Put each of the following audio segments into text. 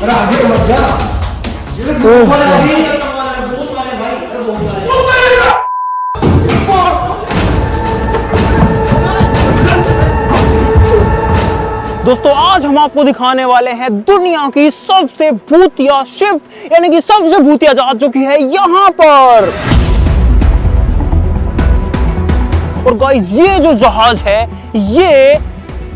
अरे आगे मत जा। दोस्तों आज हम आपको दिखाने वाले हैं दुनिया की सबसे भूतिया शिप, यानी कि सबसे भूतिया जहाज जो कि है यहाँ पर। और गाइस ये जो जहाज है ये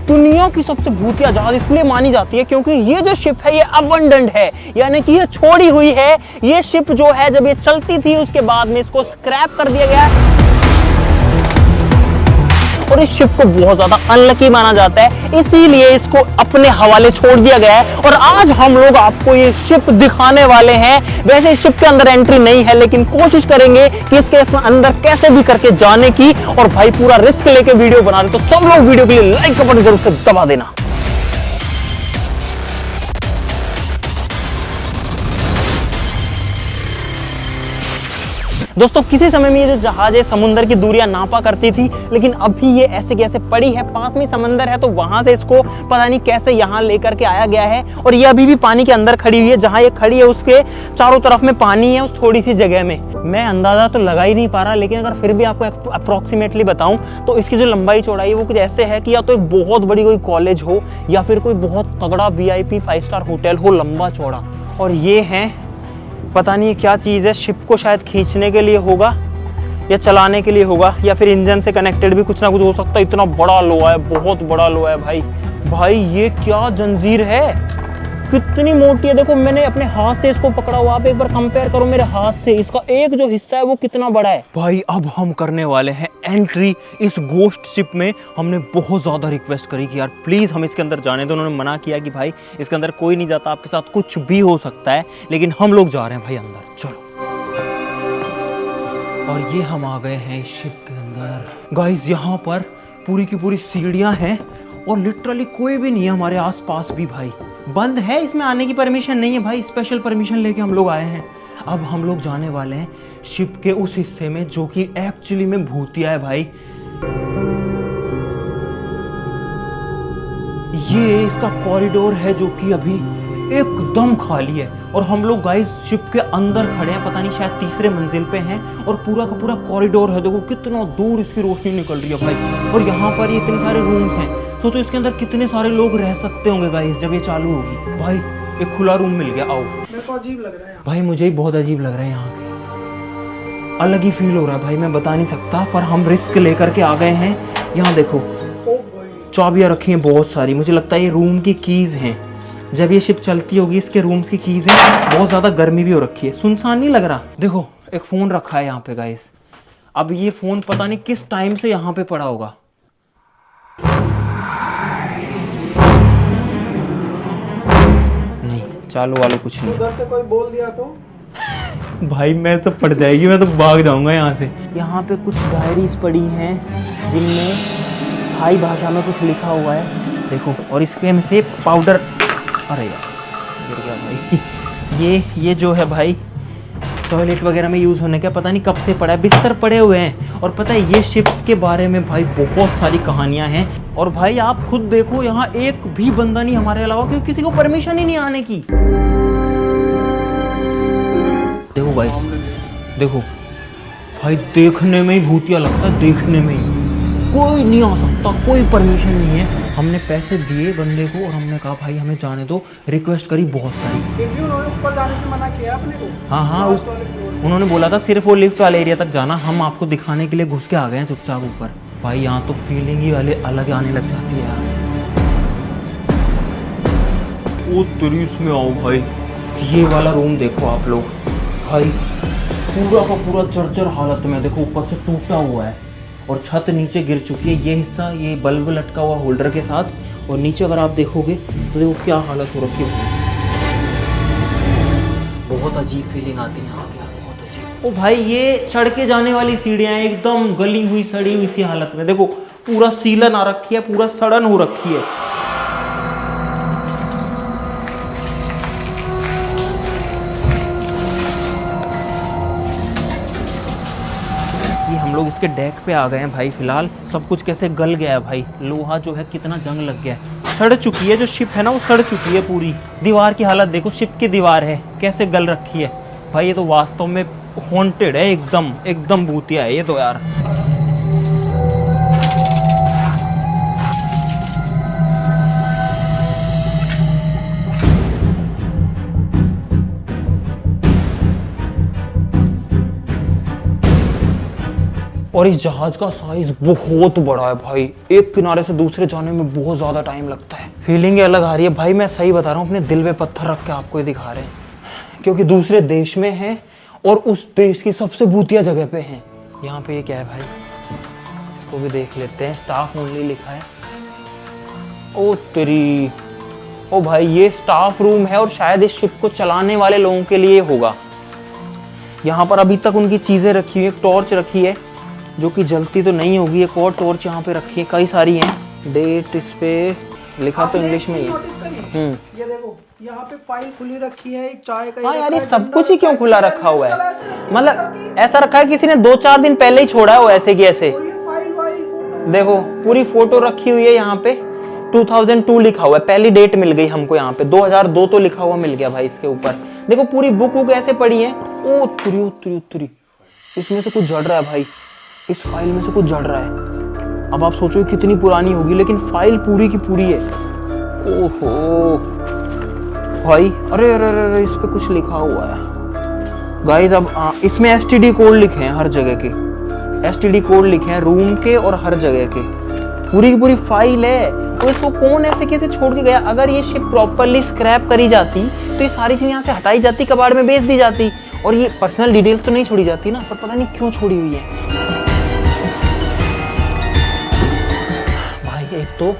दुनिया की सबसे भूतिया जहाज इसलिए मानी जाती है क्योंकि ये जो शिप है ये अबंडन्ड है, यानी कि ये छोड़ी हुई है। ये शिप जो है जब ये चलती थी उसके बाद में इसको स्क्रैप कर दिया गया और इस शिप को बहुत ज्यादा अनलकी माना जाता है, इसीलिए इसको अपने हवाले छोड़ दिया गया है। और आज हम लोग आपको ये शिप दिखाने वाले हैं। वैसे इस शिप के अंदर एंट्री नहीं है, लेकिन कोशिश करेंगे कि इसके अंदर कैसे भी करके जाने की। और भाई पूरा रिस्क लेके वीडियो बना रहे, तो सब लोग वीडियो के लिए लाइक का बटन जरूर से दबा देना। दोस्तों किसी समय में ये जो जहाज है समुद्र की दूरियां नापा करती थी, लेकिन अभी ये ऐसे कैसे पड़ी है, पास में समंदर है तो वहां से इसको पता नहीं कैसे यहाँ लेकर के आया गया है। और ये अभी भी पानी के अंदर खड़ी हुई है, जहां ये खड़ी है उसके चारों तरफ में पानी है उस थोड़ी सी जगह में। मैं अंदाजा तो लगा ही नहीं पा रहा, लेकिन अगर फिर भी आपको अप्रोक्सीमेटली बताऊं तो इसकी जो लंबाई चौड़ाई है वो कुछ ऐसे है कि या तो एक बहुत बड़ी कोई कॉलेज हो या फिर कोई बहुत तगड़ा VIP 5 स्टार होटल हो, लंबा चौड़ा। और ये है पता नहीं क्या चीज़ है, शिप को शायद खींचने के लिए होगा या चलाने के लिए होगा या फिर इंजन से कनेक्टेड भी कुछ ना कुछ हो सकता है। इतना बड़ा लोहा है, बहुत बड़ा लोहा है भाई। भाई ये क्या जंजीर है, कितनी मोटी है। देखो मैंने अपने हाथ से इसको पकड़ा हुआ, आप एक बार कंपेयर करो मेरे हाथ से, इसका एक जो हिस्सा है वो कितना बड़ा है। भाई अब हम करने वाले हैं एंट्री इस गोस्ट शिप में। हमने बहुत ज़्यादा रिक्वेस्ट करी कि यार प्लीज़ हम इसके अंदर जाने दो। उन्होंने मना किया कि भाई इसके अंदर कोई नहीं जाता, आपके साथ कुछ भी हो सकता है। लेकिन हम लोग जा रहे हैं भाई अंदर, चलो। और ये हम आ गए हैं इस शिप के अंदर। गाइस यहाँ पर पूरी की पूरी सीढ़ियाँ हैं और लिटरली कोई भी नहीं है हमारे आसपास भी। भाई बंद है, इसमें आने की परमिशन नहीं है भाई, स्पेशल परमिशन लेके हम लोग आए हैं। अब हम लोग जाने वाले हैं शिप के उस हिस्से में जो कि एक्चुअली में भूतिया है भाई। ये इसका कॉरिडोर है जो कि अभी एकदम खाली है और हम लोग गाइस शिप के अंदर खड़े हैं, पता नहीं शायद तीसरे मंजिल पे हैं। और पूरा का पूरा कॉरिडोर है, देखो कितना दूर इसकी रोशनी निकल रही है भाई। और यहाँ पर ये इतने सारे रूम्स हैं, सोचो इसके अंदर कितने सारे लोग रह सकते होंगे गाइस जब ये चालू होगी। भाई एक खुला रूम मिल गया, आओ। मेरे को अजीब लग रहा है भाई, मुझे ही बहुत अजीब लग रहा है, यहाँ के अलग ही फील हो रहा है भाई, मैं बता नहीं सकता। पर हम रिस्क लेकर के आ गए हैं। यहाँ देखो चाबियाँ रखी हैं बहुत सारी, मुझे लगता है ये रूम की कीज़ हैं। जब ये शिप चलती होगी इसके रूम्स की कीज़ हैं। बहुत ज़्यादा गर्मी भी हो रखी है, सुनसान नहीं लग रहा। देखो एक फ़ोन रखा है यहाँ पे गाइस। अब ये फ़ोन पता नहीं किस टाइम से यहाँ पे पड़ा होगा। नहीं चालू वालों कुछ नहीं। उधर से कोई बोल दिया तो भाई मैं तो पड़ जाएगी, मैं तो भाग जाऊंगा यहाँ से। यहाँ पे कुछ डायरीज पड़ी हैं जिनमें थाई भाषा में कुछ लिखा हुआ है, देखो। और इसके में से पाउडर, अरे यार गिर गया भाई। ये जो है भाई टॉयलेट वगैरह में यूज़ होने का, पता नहीं कब से पड़ा है। बिस्तर पड़े हुए हैं। और पता है ये शिप के बारे में भाई बहुत सारी कहानियां हैं। और भाई आप खुद देखो यहाँ एक भी बंदा नहीं हमारे अलावा, क्योंकि किसी को परमिशन ही नहीं आने की। देखो भाई, देखो भाई, देखने में ही भूतिया लगता है, देखने में ही। कोई नहीं आ सकता, कोई परमिशन नहीं है। हमने पैसे दिए बंदे को और हमने कहा भाई हमें जाने दो, रिक्वेस्ट करी बहुत सारी। उन्होंने ऊपर जाने से मना किया अपने को। हाँ, उन्होंने बोला था सिर्फ वो लिफ्ट वाले एरिया तक जाना, हम आपको दिखाने के लिए घुस के आ गए हैं चुपचाप ऊपर। भाई यहाँ तो फीलिंग ही वाले अलग आने लग जाती है यार। ओ तेरी इसमें आओ भाई, ये वाला रूम देखो आप लोग भाई, पूरा का पूरा जर्जर हालत में। देखो ऊपर से टूटा हुआ है और छत नीचे गिर चुकी है। ये हिस्सा ये बल्ब लटका हुआ होल्डर के साथ, और नीचे अगर आप देखोगे तो देखो क्या हालत हो रखी है। बहुत अजीब फीलिंग आती है यहाँ पे, बहुत अजीब। ओ भाई ये चढ़ के जाने वाली सीढ़ियाँ एकदम गली हुई सड़ी हुई सी हालत में, देखो पूरा सीलन आ रखी है, पूरा सड़न हो रखी है। हम लोग इसके डेक पे आ गए हैं भाई। फिलहाल सब कुछ कैसे गल गया है भाई, लोहा जो है कितना जंग लग गया है। सड़ चुकी है, जो शिप है ना वो सड़ चुकी है पूरी। दीवार की हालत देखो, शिप की दीवार है कैसे गल रखी है भाई। ये तो वास्तव में हॉन्टेड है, एकदम एकदम भूतिया है ये तो यार। और इस जहाज का साइज बहुत बड़ा है भाई, एक किनारे से दूसरे जाने में बहुत ज्यादा टाइम लगता है। फीलिंग अलग आ रही है भाई, मैं सही बता रहा हूँ, अपने दिल पे पत्थर रख के आपको ये दिखा रहे हैं, क्योंकि दूसरे देश में है और उस देश की सबसे भूतिया जगह पे है। यहाँ पे ये क्या है भाई, इसको भी देख लेते हैं। स्टाफ ओनली लिखा है। ओ तेरी, ओ भाई ये स्टाफ रूम है और शायद इस शिप को चलाने वाले लोगों के लिए होगा। यहाँ पर अभी तक उनकी चीजें रखी हुई, एक टॉर्च रखी है जो कि जलती तो नहीं होगी, एक और टॉर्च यहाँ पे रखी है, कई सारी हैं। डेट इस पे लिखा तो इंग्लिश में ही है। ये देखो यहाँ पे फाइल खुली रखी है, एक चाय का। हाँ यार ये सब कुछ ही क्यों खुला रखा हुआ है, मतलब ऐसा रखा है किसी ने 2-4 दिन पहले ही छोड़ा है वो ऐसे की ऐसे। देखो पूरी फोटो रखी हुई है यहाँ पे, 2002 लिखा हुआ है, पहली डेट मिल गई हमको यहाँ पे, 2002 तो लिखा हुआ मिल गया भाई इसके ऊपर। देखो पूरी बुक ऐसे पड़ी है। ओ तुरी तुरी तुरी, इसमें से कुछ जड़ रहा है भाई, इस फाइल में से कुछ जड़ रहा है। अब आप सोचो कितनी पुरानी होगी, लेकिन फाइल पूरी की पूरी है। ओहो भाई, अरे अरे अरे इस पे कुछ लिखा हुआ है गाइस। अब इसमें एसटीडी कोड लिखे हैं हर जगह के, एसटीडी कोड लिखे हैं रूम के और हर जगह के, पूरी की पूरी फाइल है। तो इसको कौन ऐसे कैसे छोड़ के गया? अगर ये शिप प्रॉपरली स्क्रैप करी जाती तो ये सारी चीजें यहाँ से हटाई जाती, कबाड़ में बेच दी जाती, और ये पर्सनल डिटेल्स तो नहीं छोड़ी जाती ना, पर पता नहीं क्यों छोड़ी हुई है भाई। एक तो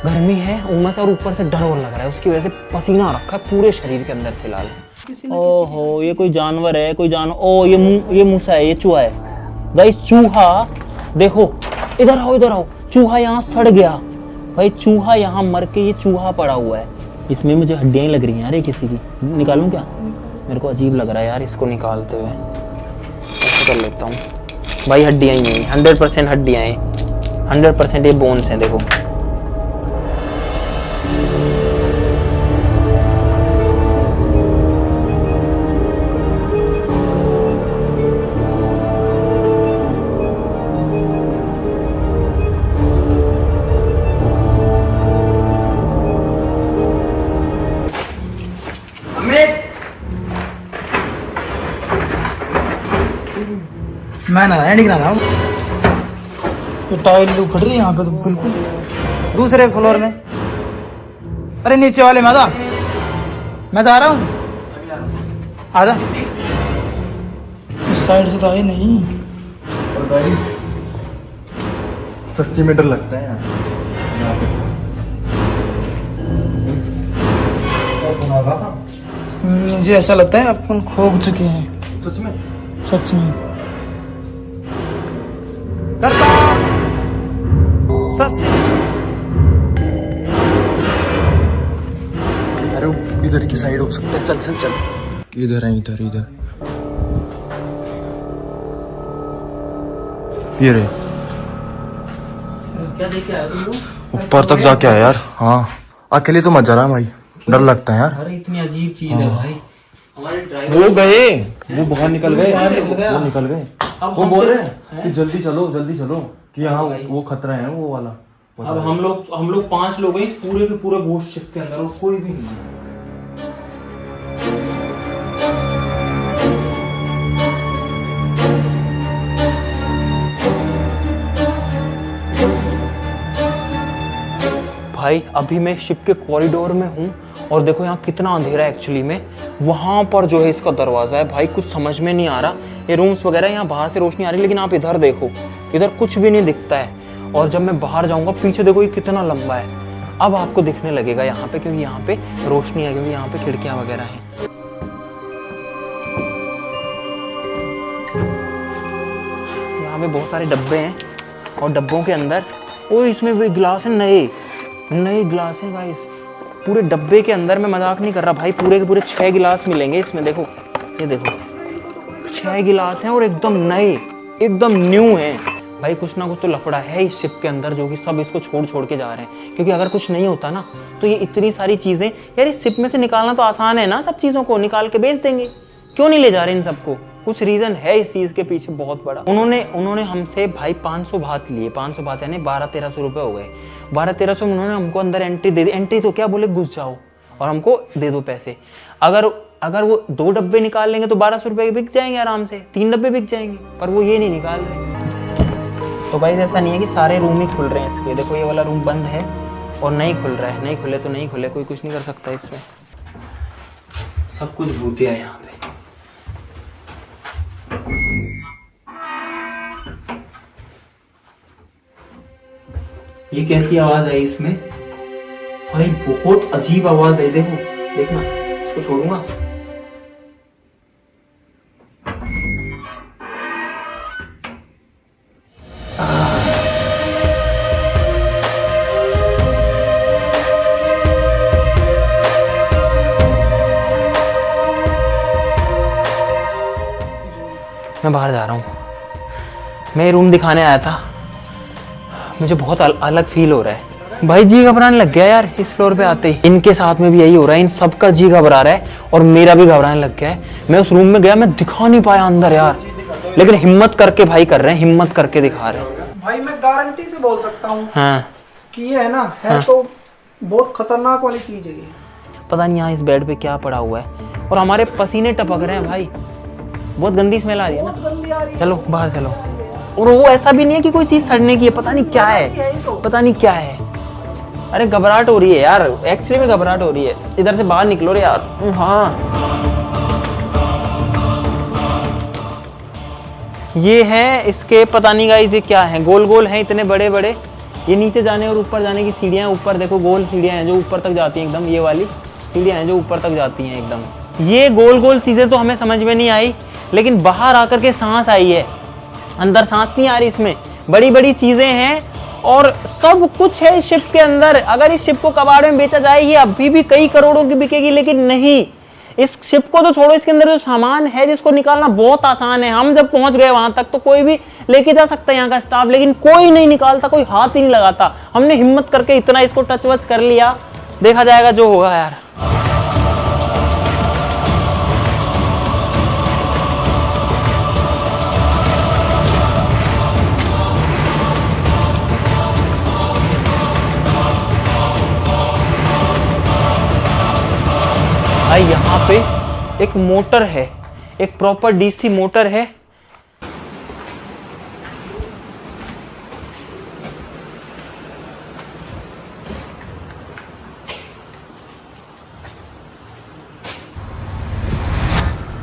गर्मी है, उमस, और ऊपर से डर और लग रहा है, उसकी वजह से पसीना रखा है पूरे शरीर के अंदर फिलहाल। ओहो ये कोई जानवर है, कोई जानवर। ओ ये मूसा है, ये चूहा है गाइस, चूहा। देखो इधर आओ इधर आओ, चूहा यहाँ सड़ गया भाई, चूहा यहाँ मर के ये चूहा पड़ा हुआ है। इसमें मुझे हड्डियां ही लग रही हैं यार, ये किसी की निकालूं क्या? मेरे को अजीब लग रहा है यार इसको निकालते हुए, कर लेता हूँ भाई। हड्डियां ही हैं, 100% हड्डियां हैं, 100% ये बोन्स हैं। देखो मैं ना दिख रहा था, तो टाइल उखड़ रही है यहाँ पे तो बिल्कुल। दूसरे फ्लोर में, अरे नीचे वाले में आजा, मैं जा रहा हूँ, आजा। इस साइड से तो आई नहीं। और गाइस सच्ची में डर लगता है यहाँ पे। मुझे ऐसा लगता है अपन खो चुके हैं सच में। सच में। अरे इधर की साइड हो सकता है, चल चल चल। इधर है, इधर इधर ये रहे। क्या देख के आया तुम लोग? ऊपर तक जाके आया यार। हाँ अकेले तो मत जाना भाई, डर लगता है यार। अरे इतनी अजीब चीज है भाई। हमारे ड्राइवर वो गए, वो बाहर निकल गए, वो निकल गए। अब वो हम बोल तो- रहे हैं कि जल्दी चलो कि यहाँ वो खतरा है वो वाला। अब हम लोग 5 लोग हैं इस पूरे के पूरे घोस्ट शिप के अंदर, और कोई भी नहीं है। भाई अभी मैं शिप के कॉरिडोर में हूँ और देखो यहाँ कितना अंधेरा है एक्चुअली में। वहाँ पर जो है इसका दरवाज़ा है भाई, कुछ समझ में नहीं आ रहा। ये रूम्स वगैरह, यहाँ बाहर से रोशनी आ रही है, लेकिन आप इधर देखो, इधर कुछ भी नहीं दिखता है। और जब मैं बाहर जाऊँगा, पीछे देखो ये कितना लंबा है। अब आपको दिखने लगेगा यहाँ पे, क्योंकि यहाँ पे रोशनी है, क्योंकि यहाँ पे खिड़कियाँ वगैरह हैं। यहाँ पे बहुत सारे डब्बे हैं और डब्बों के अंदर, ओ इसमें वो गिलास है, नए गिलास हैं गाइस पूरे डब्बे के अंदर। मैं मजाक नहीं कर रहा भाई, पूरे के पूरे 6 गिलास मिलेंगे इसमें। देखो ये देखो 6 गिलास हैं और एकदम नए, एकदम न्यू हैं। भाई कुछ ना कुछ तो लफड़ा है इस शिप के अंदर, जो कि सब इसको छोड़ छोड़ के जा रहे हैं। क्योंकि अगर कुछ नहीं होता ना तो ये इतनी सारी चीजें, यार इस शिप में से निकालना तो आसान है ना, सब चीजों को निकाल के बेच देंगे, क्यों नहीं ले जा रहे इन सबको? कुछ रीजन है इस चीज के पीछे बहुत बड़ा। उन्होंने हमसे भाई 500 बात लिए, 500 बात यानी 1200-1300 रुपए हो गए। 1200-1300 में उन्होंने हमको अंदर एंट्री दे दी। एंट्री तो क्या, बोले घुस जाओ और हमको दे दो पैसे। अगर वो 2 डब्बे निकाल लेंगे तो 1200 रुपए बिक जाएंगे आराम से, 3 डब्बे बिक जाएंगे, पर वो ये नहीं निकाल रहे। तो भाई ऐसा नहीं है कि सारे रूम ही खुल रहे हैं इसके। देखो ये वाला रूम बंद है और नहीं खुल रहा है, नहीं खुले तो नहीं खुले, कोई कुछ नहीं कर सकता इसमें। सब कुछ भूतिया है यहाँ पे। ये कैसी आवाज आई इसमें भाई, बहुत अजीब आवाज है। देखो देखना, इसको छोड़ूंगा। मैं बाहर जा रहा हूँ, मैं रूम दिखाने आया था। मुझे बहुत अलग फील हो रहा है भाई, जी घबराने लग गया यार इस फ्लोर पे आते ही। इनके साथ में भी यही हो रहा है, इन सबका जी घबरा रहा है और मेरा भी घबराने लग गया है। मैं उस रूम में गया, मैं दिखा नहीं पाया अंदर यार, लेकिन हिम्मत करके भाई कर रहे हैं, हिम्मत करके दिखा रहे हैं। भाई मैं गारंटी से बोल सकता हूँ हाँ कि ये है ना, है तो बहुत खतरनाक वाली चीज है ये। पता नहीं यहाँ इस बेड पे क्या पड़ा हुआ है, और हमारे पसीने टपक रहे हैं भाई, बहुत गंदी स्मेल आ रही है ना। गंदी आ रही है। चलो बाहर चलो। और वो ऐसा भी नहीं है कि कोई चीज सड़ने की है, पता नहीं क्या है, पता नहीं क्या है। अरे घबराहट हो रही है यार, एक्चुअली में घबराहट हो रही है। इधर से बाहर निकलो रे यार। हाँ ये है इसके, पता नहीं गाइस ये क्या है, गोल गोल हैं इतने बड़े बड़े। ये नीचे जाने और ऊपर जाने की सीढ़ियां, ऊपर देखो गोल सीढ़ियां हैं जो ऊपर तक जाती हैं एकदम, ये वाली सीढ़ियां हैं जो ऊपर तक जाती हैं एकदम। ये गोल गोल चीजें तो हमें समझ में नहीं आई, लेकिन बाहर आकर के सांस आई है, अंदर सांस नहीं आ रही इसमें। बड़ी बड़ी चीजें हैं और सब कुछ है इस शिप के अंदर। अगर इस शिप को कबाड़ में बेचा जाए ये अभी भी कई करोड़ों की बिकेगी, लेकिन नहीं, इस शिप को तो छोड़ो, इसके अंदर जो सामान है जिसको निकालना बहुत आसान है। हम जब पहुंच गए वहां तक तो कोई भी लेके जा सकता है यहाँ का स्टाफ, लेकिन कोई नहीं निकालता, कोई हाथ ही नहीं लगाता। हमने हिम्मत करके इतना इसको टच वच कर लिया, देखा जाएगा जो होगा यार। भाई यहाँ पे एक मोटर है, एक प्रॉपर डीसी मोटर है।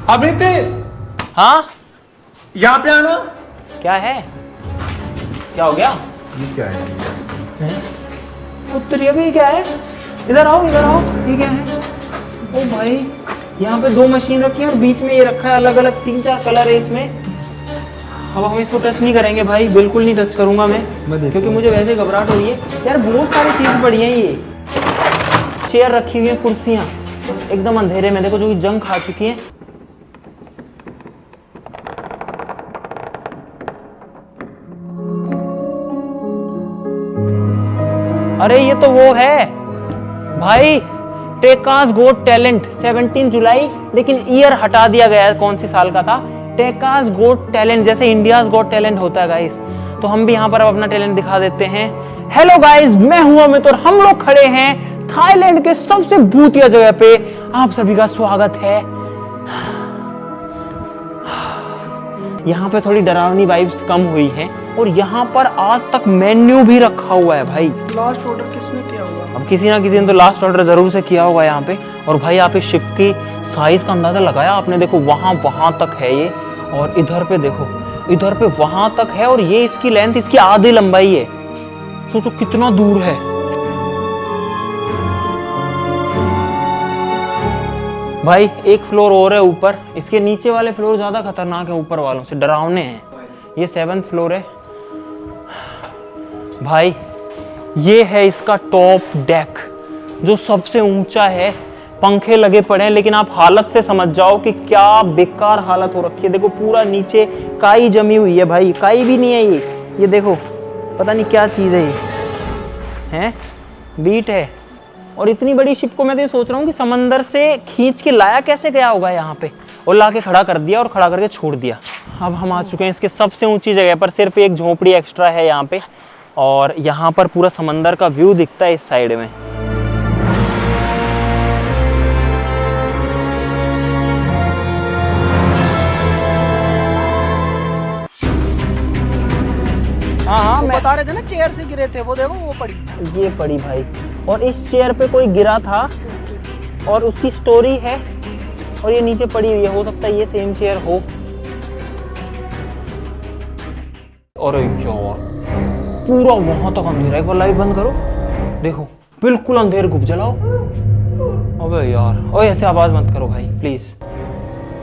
अमित, हाँ यहाँ पे आना। क्या है, क्या हो गया? ये क्या है? उत्तर ये भी क्या है? इधर आओ, इधर आओ। ये क्या है? ओ भाई यहाँ पे 2 मशीन रखी है और बीच में ये रखा है, अलग अलग 3-4 कलर है इसमें। अब हम इसको टच नहीं करेंगे भाई, बिल्कुल नहीं टच करूंगा मैं क्योंकि मुझे वैसे घबराहट हो रही है यार। बहुत सारी चीज पड़ी है, ये चेयर रखी हुई है, कुर्सियां एकदम अंधेरे में देखो, जो कि जंग खा चुकी है। अरे ये तो वो है भाई, टेकास गोट टैलेंट 17 जुलाई, लेकिन ईयर हटा दिया गया है, कौन सी साल का था। टेकास गोट टैलेंट, जैसे इंडियाज गोट टैलेंट होता है गाइस, तो हम भी यहाँ पर अब अपना टैलेंट दिखा देते हैं। हेलो गाइस, मैं हूं अमित और हम लोग खड़े हैं थाईलैंड के सबसे भूतिया जगह पे। आप सभी का स्वागत है। यहाँ पे थोड़ी डरावनी वाइब्स कम हुई हैं और यहाँ पर आज तक मेन्यू भी रखा हुआ है भाई। लास्ट ऑर्डर किसने किया होगा? अब किसी ना किसी ने तो लास्ट ऑर्डर जरूर से किया होगा यहाँ पे। और भाई आप इस शिप की साइज का अंदाजा लगाया आपने? देखो वहां तक है ये, और इधर पे देखो, इधर पे वहां तक है, और ये इसकी लेंथ, इसकी आधी लंबाई है। सोचो कितना दूर है। भाई एक फ्लोर और है ऊपर, इसके नीचे वाले फ्लोर ज्यादा खतरनाक है, ऊपर वालों से डरावने हैं। ये 7th फ्लोर है भाई। ये है इसका टॉप डेक जो सबसे ऊंचा है, पंखे लगे पड़े हैं, लेकिन आप हालत से समझ जाओ कि क्या बेकार हालत हो रखी है। देखो पूरा नीचे काई जमी हुई है भाई, काई भी नहीं है ये, ये देखो, पता नहीं क्या चीज़ है ये, हैं? बीट है। और इतनी बड़ी शिप को मैं तो ये सोच रहा हूँ कि समंदर से खींच के लाया कैसे गया होगा यहाँ पे, और ला के खड़ा कर दिया और खड़ा करके छोड़ दिया। अब हम आ चुके हैं इसके सबसे ऊंची जगह पर। सिर्फ एक झोपड़ी एक्स्ट्रा है यहाँ पे, और यहाँ पर पूरा समंदर का व्यू दिखता है इस साइड में। हाँ, मैं बता रहे थे ना चेयर से गिरे थे, वो देखो वो पड़ी। ये पड़ी भाई, और इस चेयर पे कोई गिरा था और उसकी स्टोरी है, और ये नीचे पड़ी हुई है। हो सकता है ये सेम चेयर हो। अरे यार, पूरा वहां तक अंधेरा। एक बार लाइट बंद करो, देखो बिल्कुल अंधेर, घुप जलाओ। अबे यार, ओए ऐसे आवाज मत करो भाई प्लीज।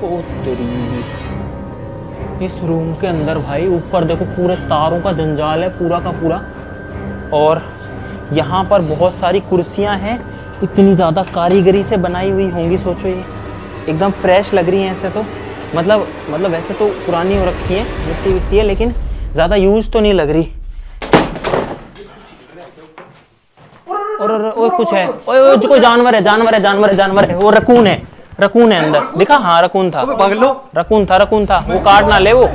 ओ तेरी, इस रूम के अंदर भाई ऊपर देखो पूरे तारों का जंजाल है पूरा का पूरा, और यहाँ पर बहुत सारी कुर्सियाँ हैं। इतनी ज़्यादा कारीगरी से बनाई हुई होंगी, सोचो ये एकदम फ्रेश लग रही हैं ऐसे तो। मतलब वैसे तो पुरानी हो रखी है, मिट्टी विट्टी है, लेकिन ज़्यादा यूज तो नहीं लग रही। और कुछ है, ओए कोई जानवर है। वो रकून है अंदर, दिखा? हाँ रकून था, रकून था। वो काट ना ले वो। ओ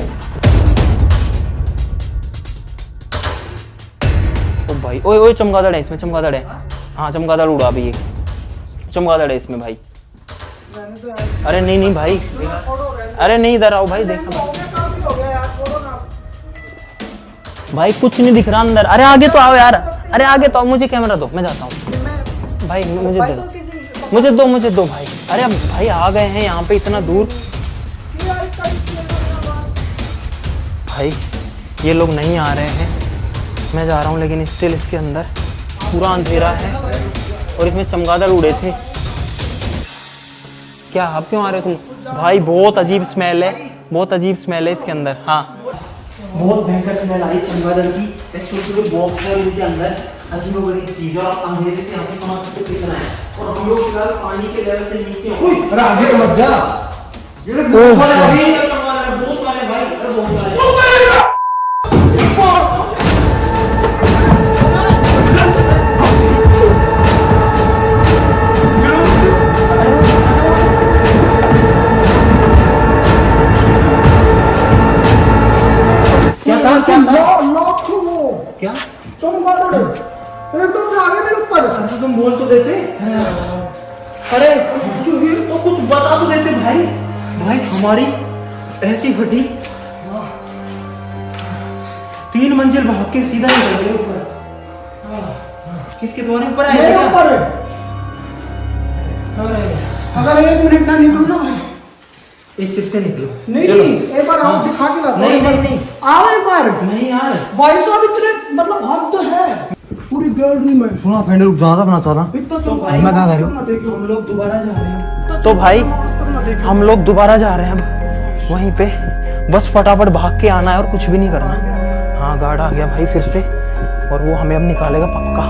भाई, ओए चमगादड़ है इसमें, चमगादड़ है। हाँ चमगादड़ उड़ा भी, ये चमगादड़ है इसमें भाई। अरे नहीं भाई, अरे नहीं, इधर आओ भाई, देखना भाई, कुछ नहीं दिख रहा अंदर। अरे आगे तो आओ यार, अरे आगे तो आओ, मुझे कैमरा दो, मैं जाता हूँ भाई, मुझे दो भाई। अरे अब भाई आ गए हैं यहाँ पे इतना दूर। भाई ये लोग नहीं आ रहे हैं, मैं जा रहा हूँ, लेकिन स्टिल इसके अंदर पूरा अंधेरा है, और इसमें चमगादड़ उड़े थे। क्या अब क्यों आ रहे हो तुम भाई? बहुत अजीब स्मेल है इसके अंदर। हाँ बहुत भयंकर स्मेल आई चमगादड़ की। छोटे बॉक्स है उनके अंदर, अजीब चीज, और आप अंधेरे से यहाँ पे समझ सकते कितना है। और हम लोग फिलहाल पानी के लेवल से नीचे हैं। अरे आगे मत जा। बहुत सारे भाई, बहुत सारे। क्या चमगादड़ एकदम से आ गए मेरे ऊपर। तुम बोल तो देते। अरे तो कुछ बता तो देते भाई हमारी ऐसी फटी, 3 मंजिल भाग के सीधा निकल गए ऊपर। किसके तुम्हारे ऊपर आए थे? ऊपर। अगर 1 मिनट ना निकलो ना भाई, इस शिप से निकलो। नहीं एक बार आओ, दिखा के लाता। नहीं आओ एक बार। नहीं यार, भाई साहब इतने मतलब हद तो है पूरी गैलरी में। सुना फ्रेंड, रुक ज्यादा बना चाहता। मैं जा रहा हूँ। हम लोग दोबारा जा रहे हैं। तो भाई हम लोग दोबारा जा रहे हैं अब वहीं पे। बस फटाफट भाग के आना है और कुछ भी नहीं करना। हाँ गार्ड आ गया भाई फिर से, और वो हमें अब निकालेगा पक्का।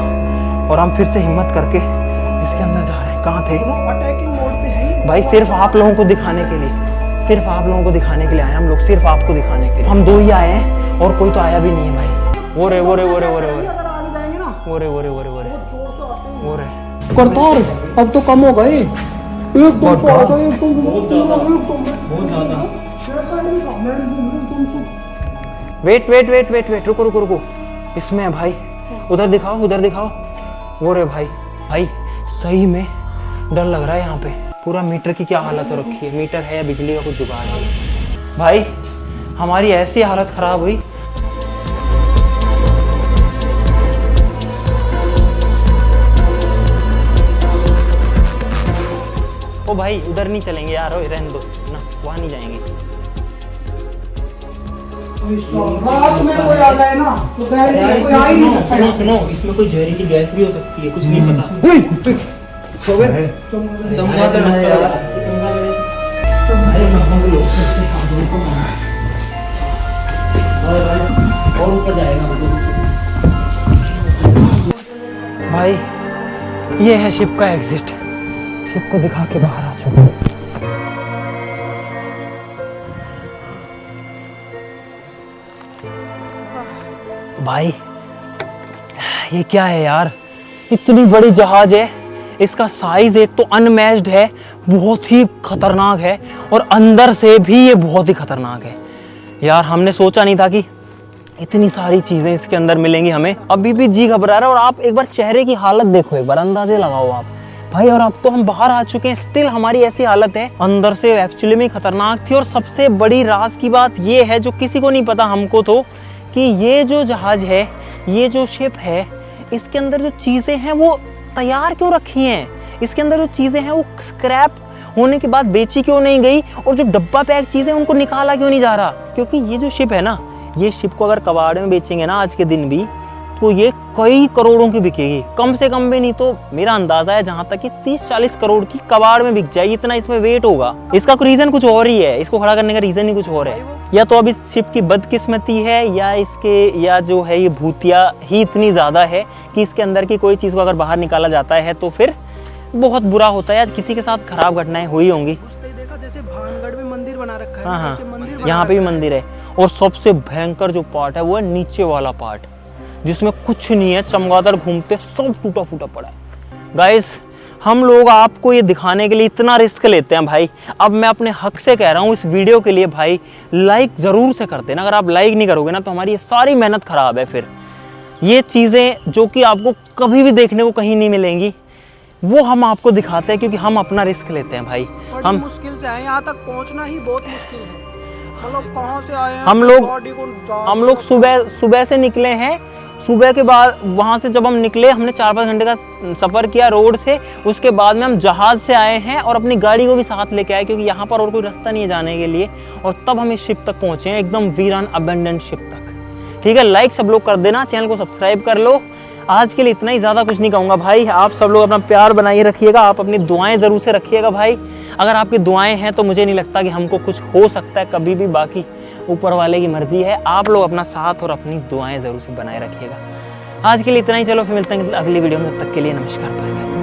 और हम फिर से हिम्मत करके इसके अंदर जा रहे हैं। कहाँ थे? अटैकिंग मोड पे है भाई सिर्फ आप लोगों को दिखाने के लिए, सिर्फ आप लोगों को दिखाने के लिए आए हम लोग, सिर्फ आपको दिखाने के लिए। हम 2 ही आए हैं और कोई तो आया भी नहीं है भाई। वो रे करतार, अब तो कम हो गए। बहुत ज्यादा। वेट रुको। इसमें है भाई, उधर दिखाओ। वो रे भाई सही में डर लग रहा है यहाँ पे। पूरा मीटर की क्या हालत हो रखी है। मीटर है या बिजली का कुछ जुगाड़ है भाई? हमारी ऐसी हालत खराब हुई। ओ भाई उधर नहीं चलेंगे यार, रहने दो ना, वहां नहीं जाएंगे। रात में कोई आ जाए ना तो कोई आ ही नहीं सकता। सुनो, इसमें कोई जहरीली गैस भी हो सकती है, कुछ नहीं पता। चमगादड़ है यार। और ऊपर जाएगा भाई। ये है शिप का एग्जिट। शिप को दिखा के बाहर आ चुका हूं। भाई ये क्या है यार, इतनी बड़ी जहाज है, इसका साइज एक तो अनमैच्ड है, बहुत ही खतरनाक है, और अंदर से भी ये बहुत ही खतरनाक है यार। हमने सोचा नहीं था कि इतनी सारी चीजें इसके अंदर मिलेंगी हमें। अभी भी जी घबरा रहा है। और आप एक बार चेहरे की हालत देखो, एक बार अंदाजे लगाओ आप भाई। और अब तो हम बाहर आ चुके हैं, स्टिल हमारी ऐसी हालत है। अंदर से एक्चुअली में खतरनाक थी। और सबसे बड़ी राज की बात ये है, जो किसी को नहीं पता, हमको तो, कि ये जो जहाज है, ये जो शिप है, इसके अंदर जो चीजें हैं वो तैयार क्यों रखी हैं। इसके अंदर जो चीजें हैं वो स्क्रैप होने के बाद बेची क्यों नहीं गई, और जो डब्बा पैक चीजें उनको निकाला क्यों नहीं जा रहा। क्योंकि ये जो शिप है ना, ये शिप को अगर कबाड़ में बेचेंगे ना आज के दिन भी, तो ये कई करोड़ों की बिकेगी, कम से कम भी नहीं तो मेरा अंदाजा है जहां तक कि 30-40 करोड़ की कबाड़ में बिक जाएगी, इतना इसमें वेट होगा। इसका रीजन कुछ और ही है, इसको खड़ा करने का रीजन ही कुछ और है। या तो अब इस शिप की बदकिस्मती है, या जो है ये भूतिया ही इतनी ज्यादा है कि इसके अंदर की कोई चीज को अगर बाहर निकाला जाता है तो फिर बहुत बुरा होता है। या किसी के साथ खराब घटनाएं हुई होंगी। देखा जैसे भानगढ़ में मंदिर बना रखा है। हाँ, यहाँ पे भी मंदिर है। और सबसे भयंकर जो पार्ट है वो है नीचे वाला पार्ट, जिसमें कुछ नहीं है, चमगादड़ घूमते, सब टूटा फूटा पड़ा है। गाइस, हम लोग आपको ये दिखाने के लिए इतना रिस्क लेते हैं भाई। अब मैं अपने हक से कह रहा हूँ, इस वीडियो के लिए भाई लाइक जरूर से कर देना। अगर आप लाइक नहीं करोगे ना तो हमारी ये सारी मेहनत खराब है। फिर ये चीजें जो कि आपको कभी भी देखने को कहीं नहीं मिलेंगी, वो हम आपको दिखाते हैं क्योंकि हम अपना रिस्क लेते हैं भाई। हम मुश्किल से आए, यहाँ तक पहुँचना ही बहुत मुश्किल है। मतलब कहाँ से आए हैं, हम लोग सुबह से निकले हैं। सुबह के बाद वहाँ से जब हम निकले, हमने 4-5 घंटे का सफ़र किया रोड से। उसके बाद में हम जहाज़ से आए हैं और अपनी गाड़ी को भी साथ लेके आए, क्योंकि यहाँ पर और कोई रास्ता नहीं है जाने के लिए। और तब हम इस शिप तक पहुँचे हैं, एकदम वीरान अबेंडेंट शिप तक। ठीक है, लाइक सब लोग कर देना, चैनल को सब्सक्राइब कर लो। आज के लिए इतना ही, ज़्यादा कुछ नहीं कहूँगा भाई। आप सब लोग अपना प्यार बनाए रखिएगा, आप अपनी दुआएं ज़रूर से रखिएगा भाई। अगर आपकी दुआएं हैं तो मुझे नहीं लगता कि हमको कुछ हो सकता है कभी भी। बाकी ऊपर वाले की मर्जी है। आप लोग अपना साथ और अपनी दुआएं ज़रूर से बनाए रखिएगा। आज के लिए इतना ही, चलो फिर मिलते हैं अगली वीडियो में। तब तक के लिए नमस्कार, बाय बाय।